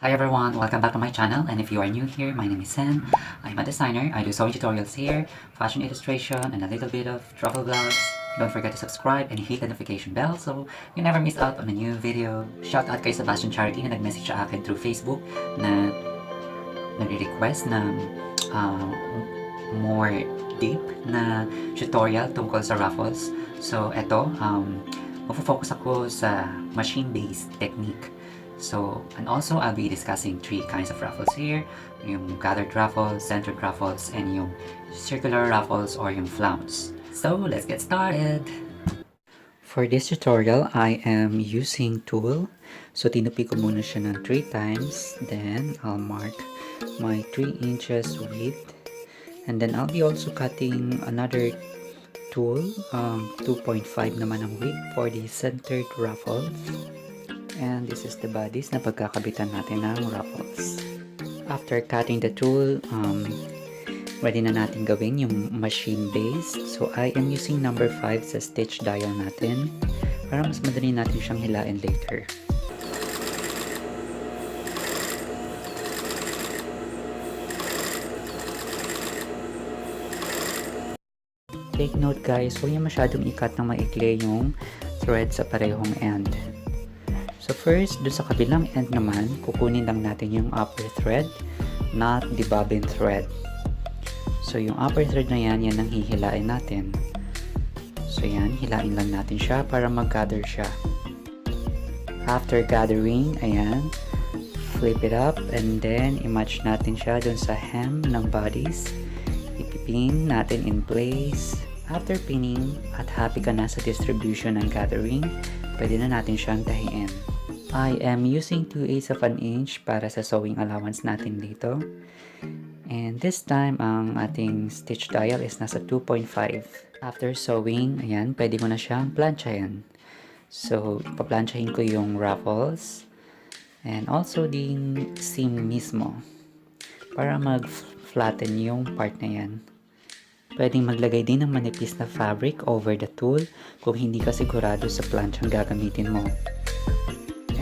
Hi everyone, welcome back to my channel, and if you are new here, my name is Sen. I'm a designer. I do sewing tutorials here, fashion illustration, and a little bit of travel vlogs. Don't forget to subscribe and hit the notification bell so you never miss out on a new video. Shout out kay Sebastian Charity na nag-message sa akin through Facebook na nagre-request na more deep na tutorial tungkol sa ruffles. So eto, mag-focus ako sa machine-based technique. So, and also I'll be discussing 3 kinds of ruffles here, yung gathered ruffles, centered ruffles, and yung circular ruffles or yung flounce. So, let's get started! For this tutorial, I am using tulle. So, tinupi ko muna siya ng 3 times, then I'll mark my 3 inches width, and then I'll be also cutting another tulle, 2.5 naman ang width for the centered ruffles. And this is the bodice na pagkakabitan natin ng ruffles. After cutting the tulle, ready na natin gawin yung machine base. So I am using number 5 sa stitch dial natin para mas madali natin siyang hilain later. Take note guys, huwag niyo masyadong ikat ng maikli yung thread sa parehong end. So first, doon sa kabilang end naman, kukunin lang natin yung upper thread, not the bobbin thread. So yung upper thread na yan ang hihilain natin. So yan, hilain lang natin siya para mag-gather siya. After gathering, ayan, flip it up and then i-match natin siya doon sa hem ng bodice. Ipipin natin in place. After pinning at happy ka na sa distribution ng gathering, pwede na natin siyang tahiin. I am using 2/8 of an inch para sa sewing allowance natin dito. And this time, ang ating stitch dial is nasa 2.5. After sewing, ayan, pwede mo na siyang planchahin. So, ipaplansyahin ko yung ruffles and also din seam mismo para mag-flatten yung part na yan. Pwedeng maglagay din ng manipis na fabric over the tulle kung hindi ka sigurado sa planchang gagamitin mo.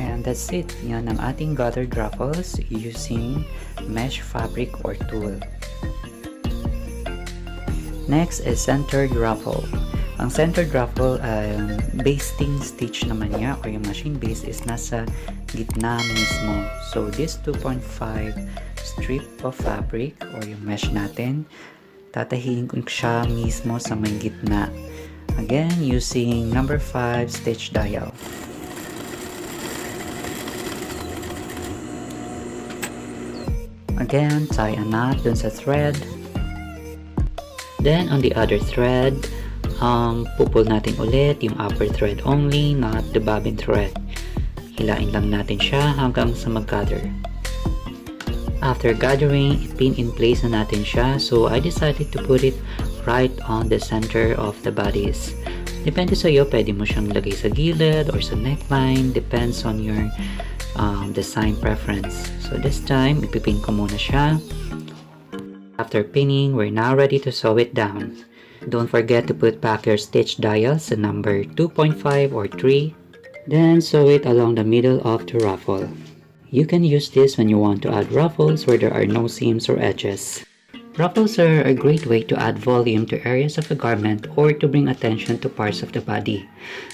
And that's it. Yan ang ating gathered ruffles using mesh fabric or tulle. Next is centered ruffle. Ang centered ruffle, basting stitch naman niya or yung machine base is nasa gitna mismo. So this 2.5 strip of fabric or yung mesh natin, tatahiin ko siya mismo sa may gitna. Again, using number 5 stitch dial. Again, tie a knot dun sa thread. Then, on the other thread, pupull natin ulit yung upper thread only, not the bobbin thread. Hilain lang natin siya hanggang sa mag-gather. After gathering, pin in place na natin siya. So, I decided to put it right on the center of the bodice. Depende sa iyo, pwede mo siyang lagay sa gilid or sa neckline. Depends on your design preference. So this time, ipipin ko muna siya. After pinning, we're now ready to sew it down. Don't forget to put back your stitch dial sa number 2.5 or 3. Then sew it along the middle of the ruffle. You can use this when you want to add ruffles where there are no seams or edges. Ruffles are a great way to add volume to areas of a garment or to bring attention to parts of the body.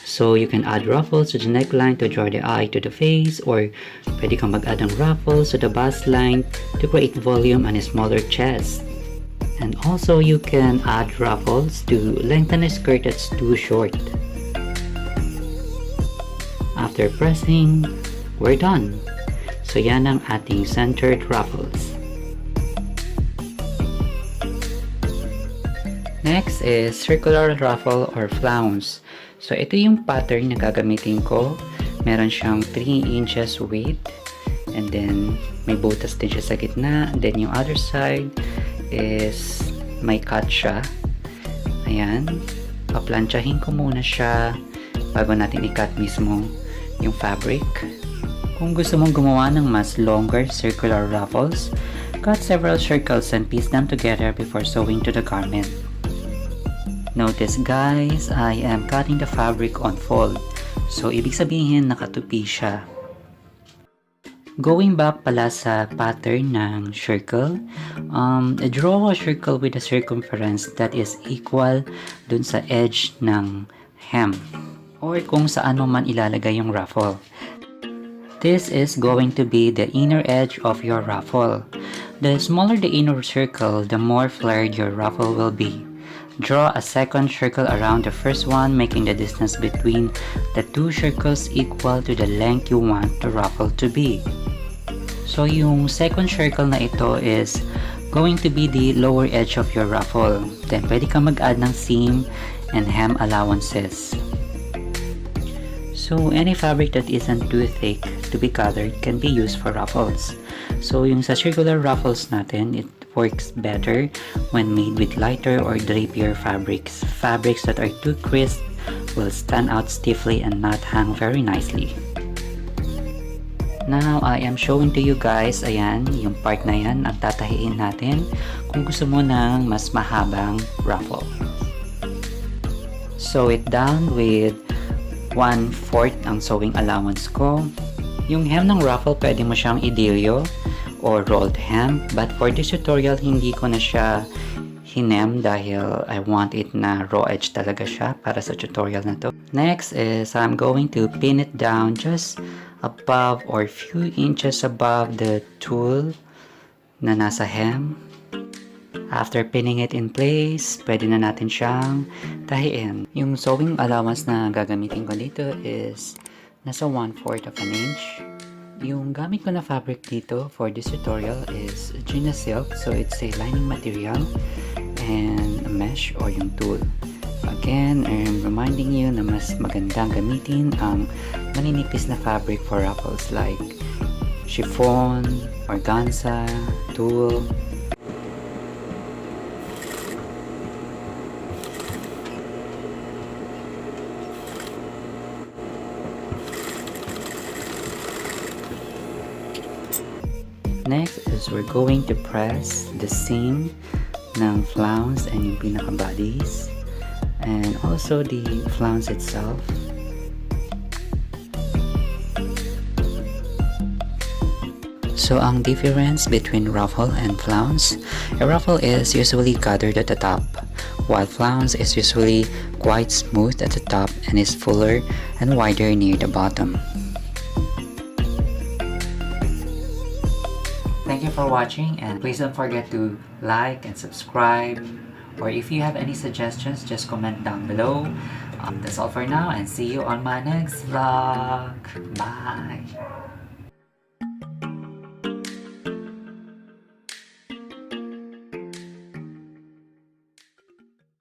So you can add ruffles to the neckline to draw the eye to the face, or pwede kang mag-add ng ruffles to the bust line to create volume and a smaller chest. And also you can add ruffles to lengthen a skirt that's too short. After pressing, we're done. So yan ang ating centered ruffles. Next is circular ruffle or flounce. So ito yung pattern na gagamitin ko. Meron siyang 3 inches width. And then may butas din siya sa gitna. And then yung other side is may cut siya. Ayan. Paplansyahin ko muna siya bago natin i-cut mismo yung fabric. Kung gusto mong gumawa ng mas longer circular ruffles, cut several circles and piece them together before sewing to the garment. Notice guys, I am cutting the fabric on fold. So, ibig sabihin nakatupi siya. Going back pala sa pattern ng circle, draw a circle with a circumference that is equal dun sa edge ng hem or kung saan mo man ilalagay yung ruffle. This is going to be the inner edge of your ruffle. The smaller the inner circle, the more flared your ruffle will be. Draw a second circle around the first one, making the distance between the two circles equal to the length you want the ruffle to be. So yung second circle na ito is going to be the lower edge of your ruffle. Then pwede ka mag-add ng seam and hem allowances. So any fabric that isn't too thick to be colored can be used for ruffles. So yung sa circular ruffles natin, it works better when made with lighter or drapier fabrics. Fabrics that are too crisp will stand out stiffly and not hang very nicely. Now, I am showing to you guys, ayan, yung part na yan ang tatahiin natin kung gusto mo ng mas mahabang ruffle. Sew it down with 1/4 ang sewing allowance ko. Yung hem ng ruffle, pwede mo siyang idilyo or rolled hem, but for this tutorial hindi ko na siya hinem dahil I want it na raw edge talaga siya para sa tutorial na to. Next is I'm going to pin it down just above or few inches above the tulle na nasa hem. After pinning it in place, pwede na natin siyang tahiin. Yung sewing allowance na gagamitin ko dito is nasa 1/4 of an inch. Yung gamit ko na fabric dito for this tutorial is geena silk, so it's a lining material and a mesh or yung tulle. Again, I'm reminding you na mas magandang gamitin ang maninipis na fabric for ruffles like chiffon, organza, tulle. Next is we're going to press the seam ng flounce and yung pinaka-bodice and also the flounce itself. So ang difference between ruffle and flounce, a ruffle is usually gathered at the top, while flounce is usually quite smooth at the top and is fuller and wider near the bottom. Thank you for watching, and please don't forget to like and subscribe, or if you have any suggestions, just comment down below. That's all for now, and see you on my next vlog. Bye!